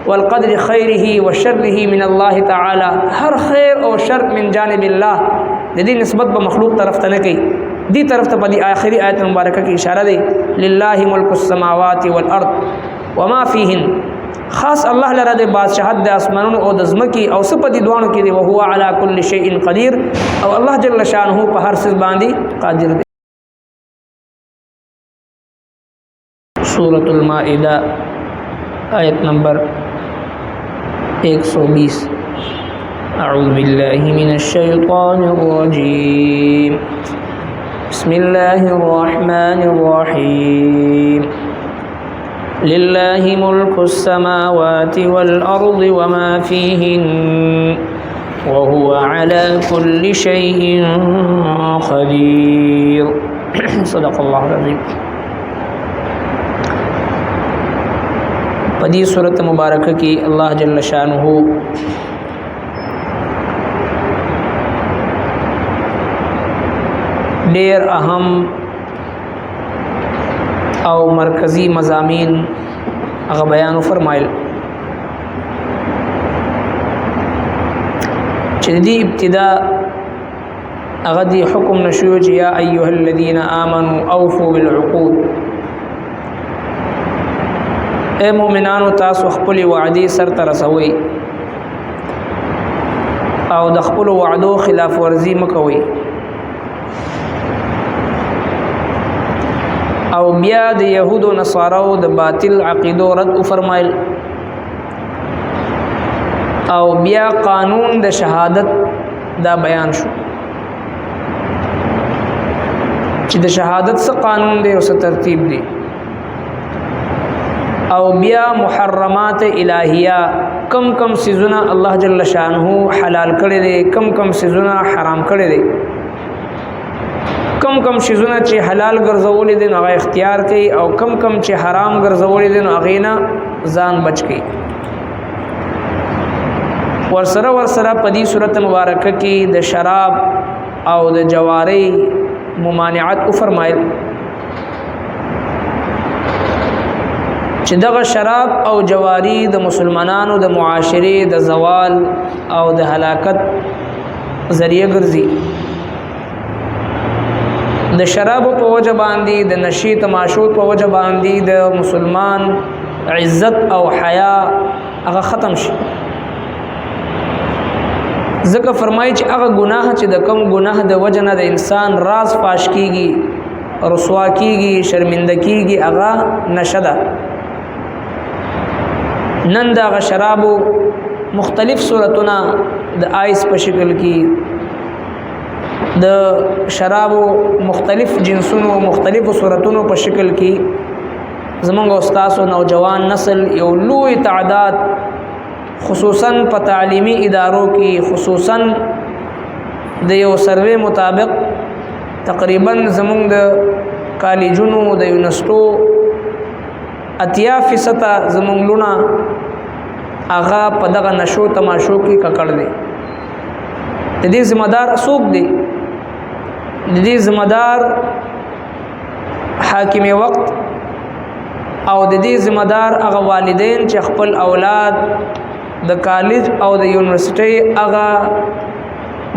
والقدر خيره وشره من الله تعالى، هر خیر او شر من جانب الله د دې نسبت به مخلوق طرف ته نه کوي. دی طرف ته په دې آخري آیت مبارکه کې اشاره ده، لله ملک السماوات والارض وما فيهن، خاص الله لره د بادشاہت د اسمانونو او د ځمکې او څه په دې دوانو کې دی، او هو على كل شيء قدير، او الله جل شانه په هر څه باندې قادر دی. سورة المائدہ آیت نمبر 120. اعوذ باللہ من الشیطان الرجیم، بسم اللہ الرحمن الرحیم، للہ ملک السماوات والارض وما فیہن وهو على كل شيء قدیر. صدق اللہ العظیم. پدی صورت مبارکہ کی اللہ جل شانہ ډیر اهم او مرکزی مضامین هغه بیان فرمایل چې دی ابتدا هغه دی حکم نشو چې یا ایها الذین آمنوا اوفوا بالعقود، اے مومنانو تاسو خپل وعدې سرته رسوئ او د خپل وعدو خلاف ورزي مکوئ. او بیا د یهودو نصاراو د باطل عقیدو رد فرمایل، او بیا قانون د شهادت دا بیان شو چې د شهادت څه قانون دی او څه ترتیب دی، او بیا محرمات الہیہ کم کم سیزونه الله جل شانه حلال کړي دي، کم کم سیزونه حرام کړي دي، کم کم سیزونه چې حلال ګرځولې دي نو هغه اختیار کوي، او کم کم چې حرام ګرځولې دي نو هغه نه ځان بچ کوي. ورسره په دې صورت مبارکه کې د شراب او د جواری ممانعت فرمایل چې دغه شراب او جواری د مسلمانانو د معاشره د زوال او د هلاکت ذریعہ ګرځي. د شراب په وجه باندې، د نشي تماشو په وجه باندې د مسلمان عزت او حیا هغه ختم شي. ځکه فرمایي چې هغه ګناه چې د کم ګناه د وجه نه د انسان راز فاش کیږي، رسوا کیږي، شرمنده کیږي، هغه نشه ده. نن دا شرابو مختلف صورتونه د آیس په شکل کې، د شرابو مختلف جنسونو مختلف صورتونو په شکل کې زمونږ استاد او نوجوان نسل یو لوی تعداد خصوصا په تعلیمي ادارو کې، خصوصا د یو سروې مطابق تقریبا زمونږ د کالجونو د یونیورسټو 80% زمونږ لونه هغه په دغه نشو تماشو کې ککړ دي. د دې ذمہ دار څوک دی؟ د دې ذمہ دار حاکم وقت او د دې ذمہ دار هغه والدین چې خپل اولاد د کالج او د یونیورسيټي هغه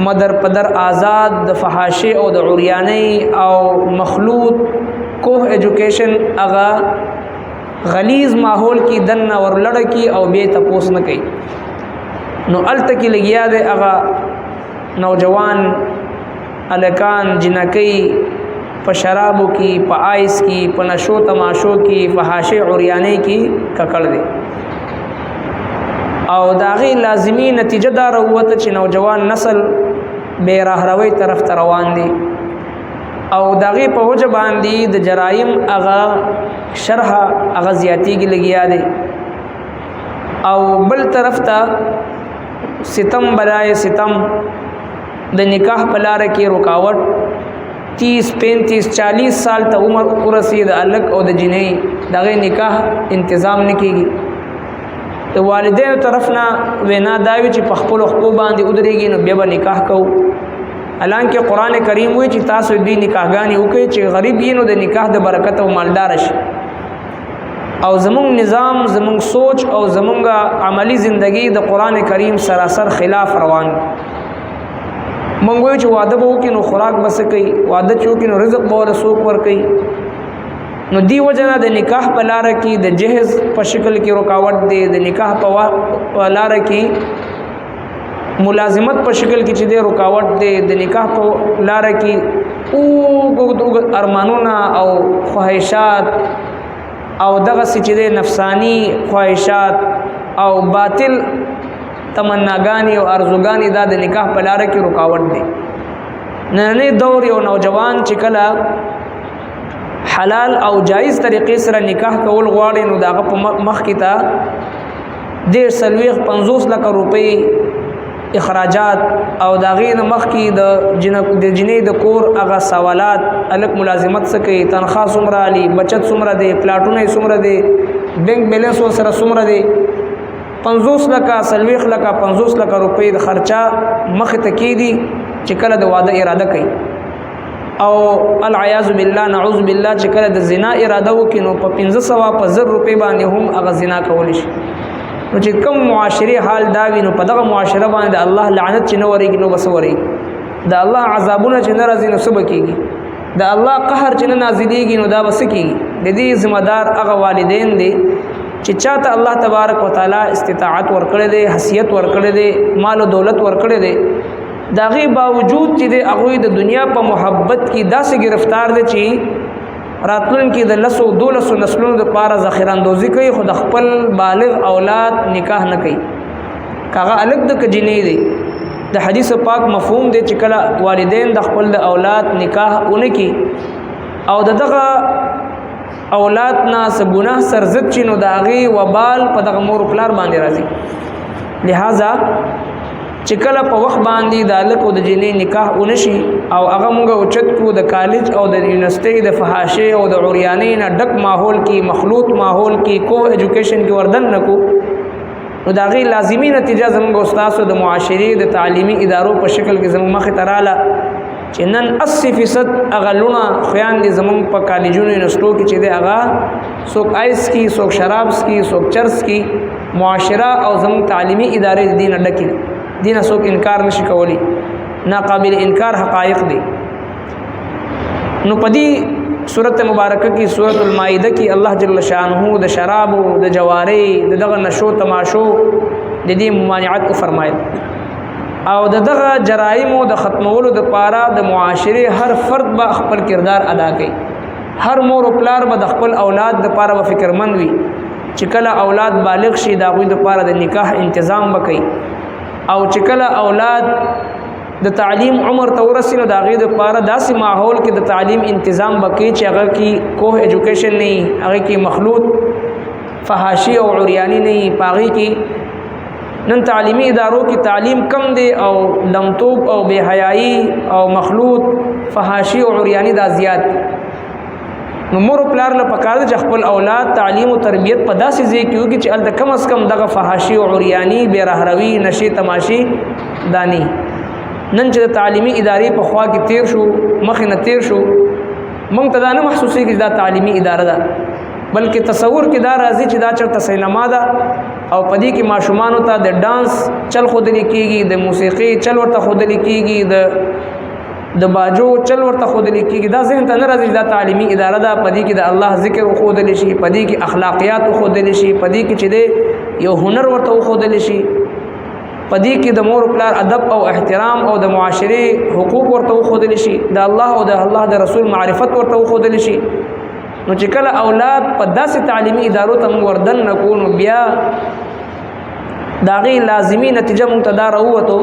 مدر پدر آزاد د فحاشي او د عریانی او مخلوط کوه ایجوکیشن هغه غلیظ ماحول کی دن اور لڑکی او بے تپوس نہ کئی نو التکی لگیا دے اغا نوجوان الکان جنکی پا شرابو کی، پا آئس کی، پا نشو تماشو کی، پا حاشی عریانی کی ککڑ دے. او داغی لازمی نتیجہ دار ہوتا چی نوجوان نسل بے راہ روی طرف تروان دی، او داغی په وجه باندې د جرایم اغا شرح اغا زیاتی کی لگیا دے. او بل طرف تا ستم بلائے ستم د نکاح بلاره کی رکاوٹ 30 35 40 سال تا عمر ورسی د الک او د جنې دغه نکاح انتظام نکېږي. د والدینو طرفنا وینا داوی چې په خپل حقوق باندې ودرېږي نو بیا به نکاح کوو. حالانکه قرآن کریم وی چې تاسو دې نکاحګانې وکړئ چې غریب یې نو د نکاح د برکت او مالدار شي. او زمون نظام زمون سوچ او زمونږ عملی زندگی د قران کریم سراسر خلاف روان مونږ چې واده به وکړو نو خوراک بس کوي واده چوکې نو رزق به ورسوک ور کوي نو دی وجنه د نکاح په لار کې د جهز په شکل کې رکاوټ دی د نکاح په لار کې ملازمت په شکل کې چې دی رکاوټ دی د نکاح په لار کې او ارمانونه او خواهشات او دغه چې دی نفسانی خواهشات او باطل تمناګانی او ارزوګانی دا د نکاح په لار کې رکاوټ دی نن دور یو نوجوان چې کله حلال او جایز طریقې سره نکاح کول غواړي نو داغه په مخ کې تا 150 لک روپۍ اخراجات او داغې مخ کې د جنې د کور هغه سوالات الک ملازمت سکے تنخواه څومره علی بچت څومره دی پلاټونه څومره دی بینک بیلنس سره څومره دی 50 لک 40 لک 50 لک روپۍ د خرچه مخ ته کې دي چې کله د واده اراده کوي او العیاذ بالله نعوذ بالله چې کله د زنا اراده وکړي نو په 1500 په 1000 روپۍ باندې هم هغه زنا کول شي نو چې کوم معاشري حال دا وي نو په دغه معاشره باندې الله لعنت چې نو ورېږي نو بس ورېږي د الله عذابونه چې ناراضي نو سبا کېږي د الله قهر چې نازلېږي نو دا بس کېږي د دې ذمہ دار هغه والدین دي چې چاته الله تبارک وتعالى استطاعت ورکړي دي حیثیت ورکړي دي مال او دولت ورکړي دي داغي باوجود چې د هغه د دنیا په محبت کې داسې گرفتار دي چې راتلون کې د 12 نسلونو د پاره ذخیره اندوزي کوي خو د خپل بالغ اولاد نکاح نه کوي کاغه الګ د کجنې دي د حدیث پاک مفهوم دی چې کله والدین د خپل د اولاد نکاح اونکي او دغه اولاد نه سګناه سرزت چینو داغي وبال په دغه مور پلار باندې راځي لہذا چې کله په وخت باندې د الکو د جنې نکاح ونشي او هغه موږ اوچت کو د کالج او د یونیورسيټي د فحاشه او د عریانۍ نه ډک ماحول کې مخلوط ماحول کې کو ایجوکیشن کې وردن نکو نو دا غي لازمی نتیجه زموږ استادو د معاشري د تعلیمي ادارو په شکل کې زموږ مخ تراله چې نن 80% اغلونه خیان دي زموږ په کالجونو یونیورسيټو کې چې د هغه څوک آیس کی څوک شرابس کی څوک چرس کی معاشره او زموږ تعلیمي ادارې دین ډکې دینه څوک انکار نشي کولی ناقابل انکار حقایق دي نو پدی سورۃ مبارکه کی سورۃ المائده کی الله جل شانه د شراب او د جواری دغه نشو تماشو د دې ممانعت فرمایل او دغه جرایم او د ختمولو د پاره د معاشره هر فرد به خپل کردار ادا کوي هر مور او پلار به د خپل اولاد د پاره به فکرمند وي چې کله اولاد بالغ شي دا غوي د پاره د نکاح تنظیم وکړي او چې کله اولاد د تعلیم عمر ته ورسینو دا غي د پاره داسې ماحول کې د تعلیم تنظیم وکړي چې هغه کې کوه ایجوکیشن نه هغه کې مخلوط فحاشی او عریانی نه پاغي کې نن تعلیمی ادارو کې تعلیم کم دی او لمتوب او بے حیايي او مخلوط فحاشی او عریانی دا زیات نو مور پلار له پکار د خپل اولاد تعلیم او تربیت په داسې ځای کې وکړي چې ال کم از کم دغه فحاشی او عریانی بے رهروی نشي تماشي دانی نن چې تعلیمی ادارې په خوا کې تیر شو مخ نه تیر شو مونږ ته دا نه محسوسي کې دا تعلیمی اداره ده بلکې تصور کې دا راځي چې دا چرته سینما ده او پدې کې ماشومان ته د ډانس چل خودل کېږي د موسیقي چل ورته خودل کېږي د باجو چل ورته خودل کېږي دا ذهن ته نه راځي دا تعلیمی اداره ده پدې کې د الله ذکر خودل شي پدې کې اخلاقیات خودل شي پدې کې چې یو هنر ورته خودل شي پدې کې د مور پلار ادب او احترام او د معاشري حقوق ورته خودل شي د الله او د الله د رسول معرفت ورته خودل شي نو چې کله اولاد په داسې تعلیمي ادارو ته وردن نکونو بیا داغي لازمی نتیجه مقتدا راوته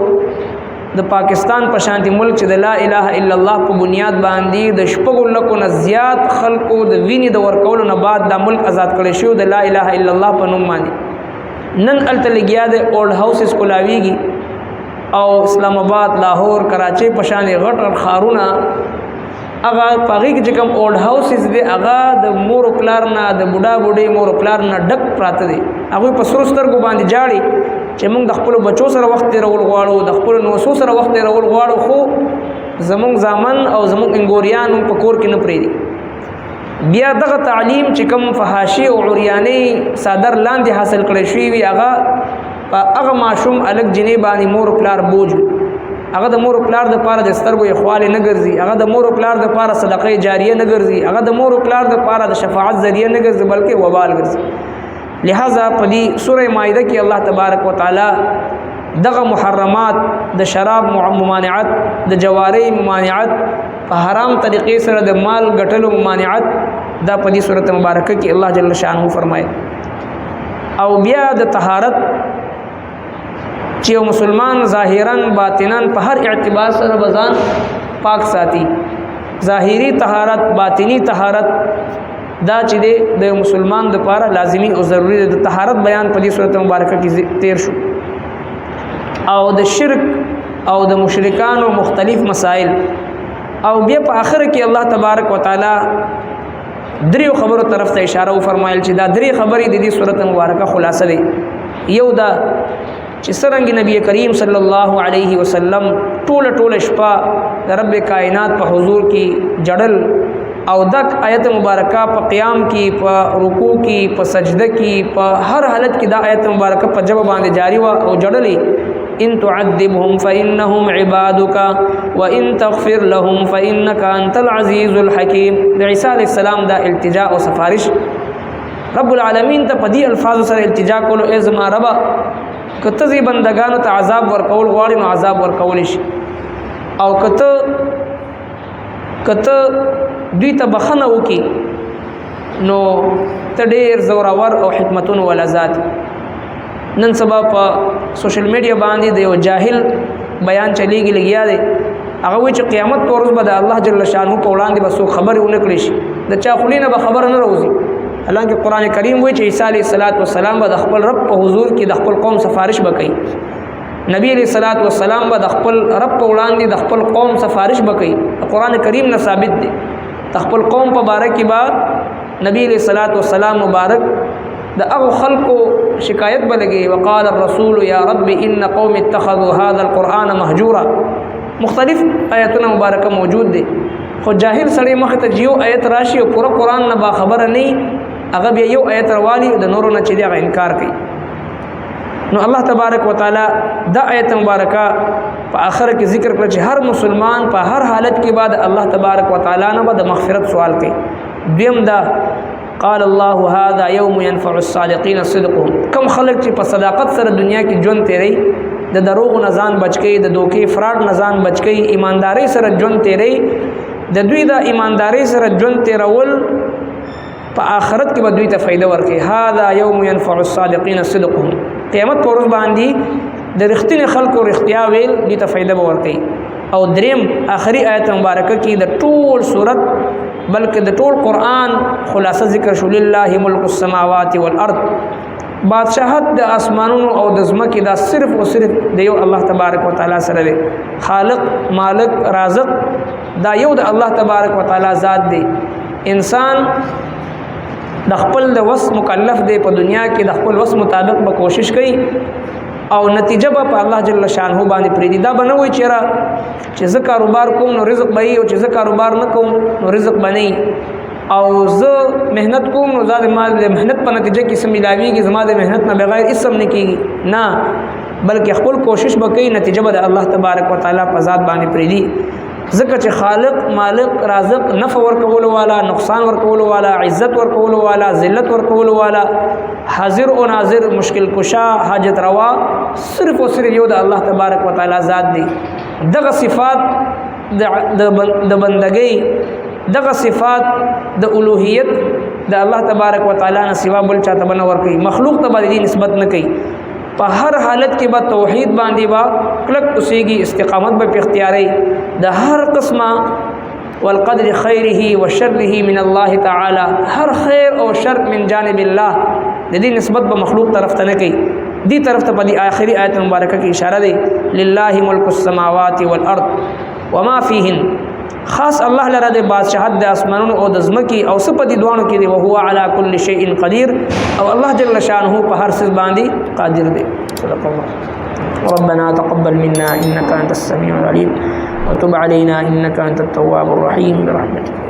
د پاکستان په شانتي ملک چې د لا اله الا الله په بنیاد باندې د شپږو لکو نه زیات خلکو د وینې د ورکولو نه بعد د ملک آزاد کړي شو د لا اله الا الله په نوم باندې نن الته لګیا د اولډ هاوسز کولاویږي او اسلام آباد لاهور کراچي په شان غټ خارونه هغه پغې کې کوم اولډ هاوسز دي هغه د مور پلار نه د بوډا بوډي مور پلار نه ډک پراته دي هغه په سرستر کو باندې جاړي چې موږ د خپل بچو سره وخت تیرول غواړو د خپل نوسو سره وخت تیرول غواړو خو زموږ ځامن او زموږ انګوریان په کور کې نه پریدي بیا دغه تعلیم چې کوم فحاشي او عریاني صادر لاندې حاصل کړی شوی وي هغه ماشوم الګ جنې باندې مور پلار بوج هغه د مور پلار د پاره د سترګو اخوال نه ګرځي هغه د مور پلار د پاره صدقه جاریه نه ګرځي هغه د مور پلار د پاره د شفاعت ذریعہ نه ګرځي بلکې وبال ګرځي لہذا په دې سوره مائده کې الله تبارک وتعالى دغه محرمات د شراب ممانعت د جواری ممانعت په حرام طریقې سره د مال ګټلو ممانعت دا په دې سورته مبارکه کې الله جل شانه فرمایي او بیا د طهارت چې یو مسلمان ظاهرا باطنا په هر اعتبار سره بزان پاک ساتي ظاهری طهارت باطنی طهارت دا چې د مسلمان لپاره لازمی او ضروری د طهارت بیان په دې سورته مبارکه کې تیر شو او د شرک او د مشرکانو مختلف مسائل او بیا په آخر کې الله تبارک وتعالى دریو خبرو طرف ته اشاره و فرمایل چې دا درې خبرې د دې سورته مبارکه خلاصه دي یو دا چې څرنګه نبی کریم صلی الله علیه وسلم ټول شپه د رب کائنات په حضور کې جړل او دک آیت مبارکه په قیام کې په رکوع کې په سجده کې په هر حالت کې دا آیت مبارکه په جواب باندې جاری و او جړلې ان تعذبهم فانهم عبادك وان تغفر لهم فانك انت العزيز الحكيم د عیسی علیہ السلام دا التجاء او سفارش رب العالمین ته په دې الفاظ سره التجاء کولو ای زما رب کته زی بندگانو ته عذاب ورکول غواړي نو عذاب ورکول شي او کته دوی ته بخنه وکي نو ته ډیر زورور او حکمتون ولا ذات نن سبا په سوشل میډیا باندې د یو جاهل بیان چلیږي لګیا دی هغه وی چې قیامت پر ورځ به د الله جل شانه په وړاندې به سو خبرې ونه کړي شي د چا خلینه به خبر نه راوځي حالانکه قران کریم وی چې عیسی علیه السلام به د خپل رب په حضور کې د خپل قوم سفارش وکړي نبی علیہ الصلوۃ والسلام به د خپل رب په وړاندې د خپل قوم سفارش وکړي قران کریم نه ثابت دی د خپل قوم په باره کې با نبی علیہ الصلوۃ والسلام مبارک د هغه خلکو شکایت بلګي وقال الرسول یا رب ان قوم اتخذوا هذا القرآن مهجورا مختلف آیاتونه مبارکه موجود دي خو جاهل سړی مخ ته یو آیت راشي او پورا قرآن نه با خبر نه هغه بیا یو آیت والی د نورو نه چې دی انکار کوي نو الله تبارک وتعالى دا آیت مبارکه په آخر کې ذکر کړ چې هر مسلمان په هر حالت کې بعد الله تبارک وتعالى نه د مغفرت سوال کوي دیم دا قال الله هذا يوم ينفع الصادقين صدقهم کم خلق چې په صداقت سره دنیا کې ژوند تیری د دروغ نه ځان بچ کی د دوکې فراډ نه ځان بچ کی ایمانداري سره ژوند تیری د دوی د ایمانداري سره ژوند تیرول په آخرت کې به دوی ته فائدہ ورکړي هذا يوم ينفع الصادقين صدقهم قیامت پر ورځ باندې د رښتینی خلکو رښتیا ویل دوی ته فائدہ ورکړي او دریم آخري آیت مبارکه کې د ټول سورت بلکې د ټول قرآن خلاصه ذکر شو لله ملک السماوات والارض بادشاہت د اسمانونو او د ځمکې دا صرف او صرف د یو الله تبارک وتعالى سره دی خالق مالک رازق دا یو د الله تبارک وتعالى ذات دی انسان د خپل د وس مکلف دی په دنیا کې د خپل وس مطابق به کوشش کوي او نتیجه به په الله جل شانه باندې پریدي دا بنوي چې زه کاروبار کوم نو رزق به او چې زه کاروبار نه کوم نو رزق بنئ او زه مهنت کوم نو زاد مال د مهنت په نتیجه کې سم ملاويږي زما د مهنت نه بغیر اسم نه کیږي نه بلکې خپل کوشش وکړي نتیجه به الله تبارک وتعالى په ذات باندې پریدي ځکه چې خالق مالک رازق نفع ورکول والا نقصان ورکول والا عزت ورکول والا ذلت ورکول والا حاضر او ناظر مشکل کشا حاجت روا صرف او صرف یو د الله تبارک وتعالى ذات دی دغه صفات د بندګۍ دغه صفات د الوهیت د الله تبارک وتعالى نه سوا بل چاته بنور کوي مخلوق ته باندې نسبت نه کوي په هر حالت کې به توحید باندې با کلک اوسېږي استقامت به اختیاري د هر قسمه والقدر خيره وشره من الله تعالى هر خیر او شر من جانب الله د دې نسبت به مخلوق طرف ته نه کوي دی طرف ته په دې آخري آیت مبارکه کې اشاره ده لله ملک السماوات والارض وما فيهن خاص الله لره د بادشاہت د اسمانونو او د ځمکې او سپدي دوانو کې دی او هو على كل شيء قدير او الله جل شانه په هر څه باندې قادر دی صدق الله ربنا تقبل منا انك انت السميع العليم وتب علينا انك انت التواب الرحيم برحمتك